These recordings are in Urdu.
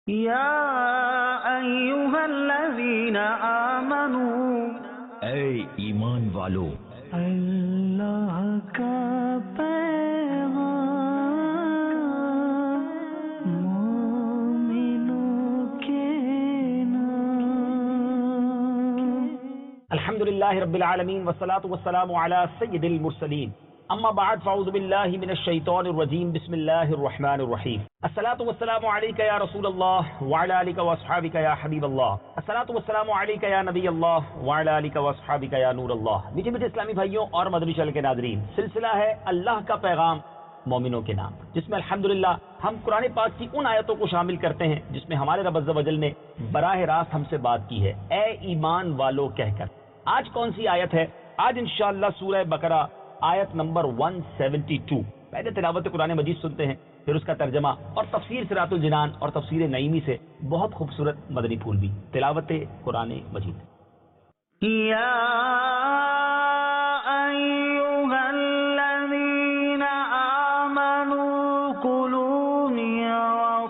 یا ایھا الذین آمنوا، اے ایمان والو، اللہ کا پیغام مومنوں کے نام۔ الحمدللہ رب العالمین والصلاة والسلام علی سید المرسلین، اما بعد فاعوذ باللہ من الشیطان الرجیم، بسم اللہ الرحمن الرحیم۔ الصلاة والسلام علیک یا رسول اللہ وعلی آلک واصحابک یا حبیب اللہ، الصلاة والسلام علیک یا نبی اللہ وعلی آلک واصحابک یا نور اللہ۔ میٹھے میٹھے اسلامی بھائیوں اور مدنی چینل کے ناظرین، سلسلہ ہے اللہ کا پیغام مومنوں کے نام، جس میں الحمدللہ ہم قرآن پاک کی ان آیتوں کو شامل کرتے ہیں جس میں ہمارے رب عز و جل نے براہ راست ہم سے بات کی ہے، اے ایمان والو کہہ کر۔ آج کون سی آیت ہے؟ آج انشاءاللہ سورہ بقرہ آیت نمبر 172۔ پہلے تلاوت قرآن مجید سنتے ہیں، پھر اس کا ترجمہ اور تفسیر صراط الجنان اور تفسیر نعیمی سے بہت خوبصورت مدنی پھول بھی۔ تلاوت قرآن مجید۔ یا ایھا الذین آمنوا کلوا من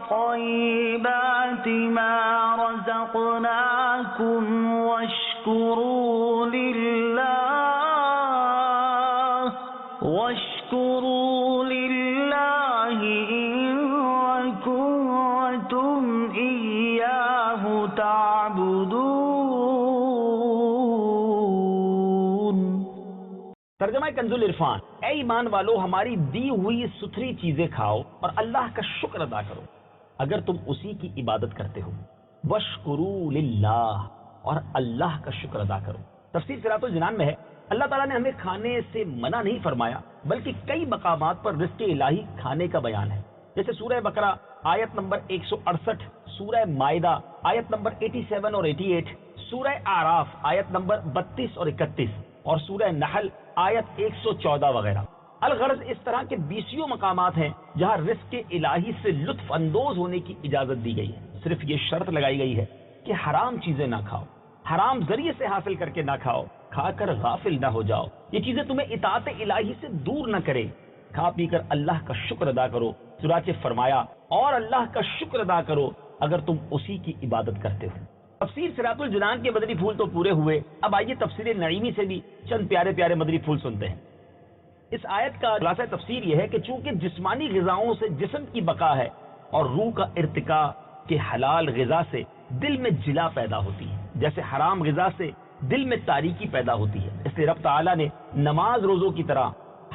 طیبات ما رزقناکم واشکروا للہ ان کنتم ایاہ تعبدون۔ ترجمہ کنز العرفان۔ اے ایمان والو، ہماری دی ہوئی ستھری چیزیں کھاؤ اور اللہ کا شکر ادا کرو اگر تم اسی کی عبادت کرتے ہو۔ واشکروا للہ، اور اللہ کا شکر ادا کرو۔ تفسیر صراط الجنان میں ہے، اللہ تعالیٰ نے ہمیں کھانے سے منع نہیں فرمایا، بلکہ کئی مقامات پر رزق الہی کھانے کا بیان ہے، جیسے سورہ بقرہ آیت نمبر 168، سورہ مائدہ آیت نمبر 87 اور 88، سورہ اعراف آیت نمبر 32 اور 31، اور سورہ نحل آیت 114 وغیرہ۔ الغرض اس طرح کے 20 مقامات ہیں جہاں رزق الہی سے لطف اندوز ہونے کی اجازت دی گئی ہے، صرف یہ شرط لگائی گئی ہے کہ حرام چیزیں نہ کھاؤ، حرام ذریعے سے حاصل کر کے نہ کھاؤ، کھا کر غافل نہ ہو جاؤ، یہ چیزیں تمہیں اطاعت الہی سے دور نہ کرے، کھا پی کر اللہ کا شکر ادا کرو۔ چنانچہ فرمایا، اور اللہ کا شکر ادا کرو اگر تم اسی کی عبادت کرتے ہو۔ تفسیر صراط الجنان کے مدنی پھول تو پورے ہوئے، اب آئیے تفسیر نعیمی سے بھی چند پیارے پیارے مدنی پھول سنتے ہیں۔ اس آیت کا خلاصہ تفسیر یہ ہے کہ چونکہ جسمانی غذاؤں سے جسم کی بقا ہے اور روح کا ارتقاء کے حلال غذا سے دل میں جلا پیدا ہوتی ہے، جیسے حرام غذا سے دل میں تاریکی پیدا ہوتی ہے، اس لیے رب تعالیٰ نے نماز روزوں کی طرح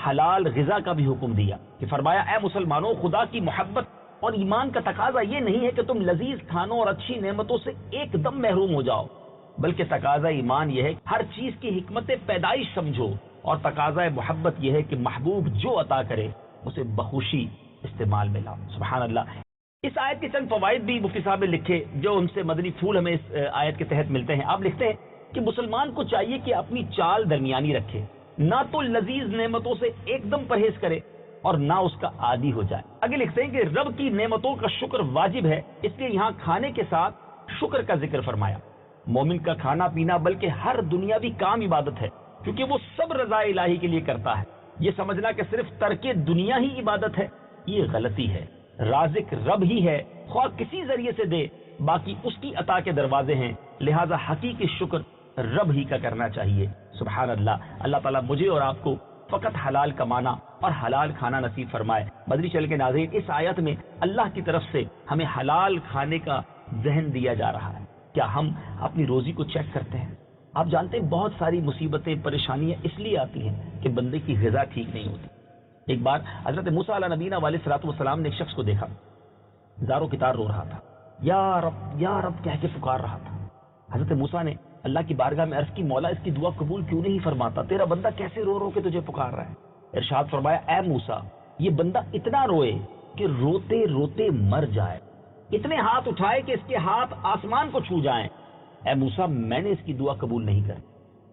حلال غذا کا بھی حکم دیا کہ فرمایا، اے مسلمانوں، خدا کی محبت اور ایمان کا تقاضا یہ نہیں ہے کہ تم لذیذ کھانوں اور اچھی نعمتوں سے ایک دم محروم ہو جاؤ، بلکہ تقاضا ایمان یہ ہے کہ ہر چیز کی حکمت پیدائش سمجھو، اور تقاضا محبت یہ ہے کہ محبوب جو عطا کرے اسے بخوشی استعمال میں لاؤ۔ سبحان اللہ۔ اس آیت کے چند فوائد بھی مفتی صاحب نے لکھے جو ان سے مدنی پھول ہمیں اس آیت کے تحت ملتے ہیں۔ آپ لکھتے ہیں کہ مسلمان کو چاہیے کہ اپنی چال درمیانی رکھے، نہ تو لذیذ نعمتوں سے ایک دم پرہیز کرے اور نہ اس کا عادی ہو جائے۔ آگے لکھتے ہیں کہ رب کی نعمتوں کا شکر واجب ہے، اس لیے یہاں کھانے کے ساتھ شکر کا ذکر فرمایا۔ مومن کا کھانا پینا بلکہ ہر دنیاوی کام عبادت ہے، کیونکہ وہ سب رضا الہی کے لیے کرتا ہے۔ یہ سمجھنا کہ صرف ترک دنیا ہی عبادت ہے، یہ غلطی ہے۔ رازق رب ہی ہے، خواہ کسی ذریعے سے دے، باقی اس کی عطا کے دروازے ہیں، لہذا حقیقی شکر رب ہی کا کرنا چاہیے۔ سبحان اللہ۔ اللہ تعالیٰ مجھے اور آپ کو فقط حلال کمانا اور حلال کھانا نصیب فرمائے۔ مدنی چینل کے ناظرین، اس آیت میں اللہ کی طرف سے ہمیں حلال کھانے کا ذہن دیا جا رہا ہے۔ کیا ہم اپنی روزی کو چیک کرتے ہیں؟ آپ جانتے ہیں بہت ساری مصیبتیں پریشانیاں اس لیے آتی ہیں کہ بندے کی غذا ٹھیک نہیں ہوتی۔ ایک بار حضرت موسیٰ علیہ نبینا علیہ الصلوۃ والسلام نے ایک شخص کو دیکھا، زاروں کی تار رو رہا تھا، یا رب کہہ کے پکار رہا تھا۔ حضرت موسیٰ نے اللہ کی بارگاہ میں عرض کی، مولا اس کی دعا قبول کیوں نہیں فرماتا؟ تیرا بندہ کیسے رو رو کے تجھے پکار رہا ہے؟ ارشاد فرمایا، اے موسیٰ، یہ بندہ اتنا روئے کہ روتے روتے مر جائے، اتنے ہاتھ اٹھائے کہ اس کے ہاتھ آسمان کو چھو جائیں۔ اے موسیٰ، میں نے اس کی دعا قبول نہیں کر۔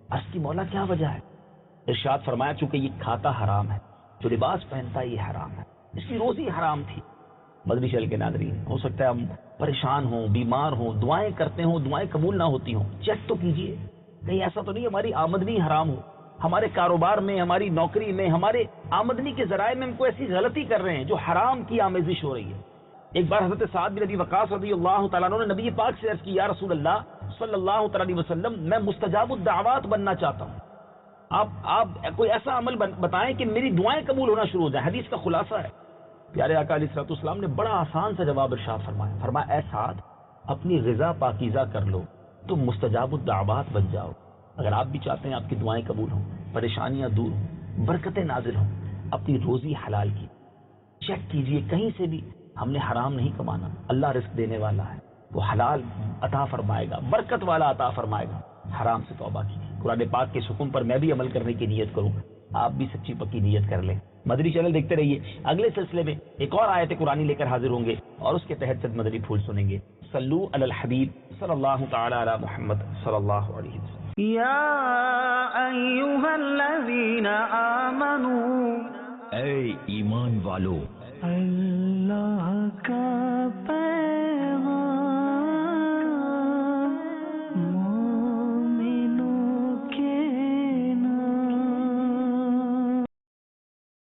عرض کی، مولا کیا وجہ ہے؟ ارشاد فرمایا، چونکہ یہ کھاتا حرام ہے، جو لباس پہنتا ہے یہ حرام ہے، اس کی روزی حرام تھی۔ مدنی چینل کے ناظرین، ہو سکتا ہے ہم پریشان ہوں، بیمار ہوں، دعائیں کرتے ہوں، دعائیں قبول نہ ہوتی ہوں، چیک تو کیجئے، کہیں ایسا تو نہیں ہماری آمدنی حرام ہو، ہمارے کاروبار میں، ہماری نوکری میں، ہمارے آمدنی کے ذرائع میں ہم کو ایسی غلطی کر رہے ہیں جو حرام کی آمیزش ہو رہی ہے۔ ایک بار حضرت سعد بن ابی وقاص رضی اللہ تعالیٰ عنہ نے نبی پاک سے عرض کی یا رسول اللہ صلی اللہ تعالیٰ علیہ وسلم میں مستجاب الدعوات بننا چاہتا ہوں، آپ کوئی ایسا عمل بتائیں کہ میری دعائیں قبول ہونا شروع ہو جائیں۔ حدیث کا خلاصہ ہے، پیارے آقا علیہ الصلوۃ والسلام نے بڑا آسان سا جواب ارشاد فرمایا اے سعد اپنی غذا پاکیزہ کر لو تو مستجاب الدعوات بن جاؤ۔ اگر آپ بھی چاہتے ہیں آپ کی دعائیں قبول ہوں، پریشانیاں دور ہوں، برکتیں نازل ہوں، اپنی روزی حلال کی چیک کیجئے، کہیں سے بھی ہم نے حرام نہیں کمانا، اللہ رزق دینے والا ہے، وہ حلال عطا فرمائے گا، برکت والا عطا فرمائے گا۔ حرام سے توبہ کی، قرآن پاک کے حکم پر میں بھی عمل کرنے کی نیت کروں، آپ بھی سچی پکی نیت کر لیں۔ مدنی چینل دیکھتے رہیے، اگلے سلسلے میں ایک اور آیت قرآنی لے کر حاضر ہوں گے اور اس کے تحت چند مدنی پھول سنیں گے۔ صلو علی الحبیب صلی اللہ تعالی علی محمد صلی اللہ علیہ وسلم۔ یا ایہا الذین آمنوا، اے ایمان والو، اللہ کا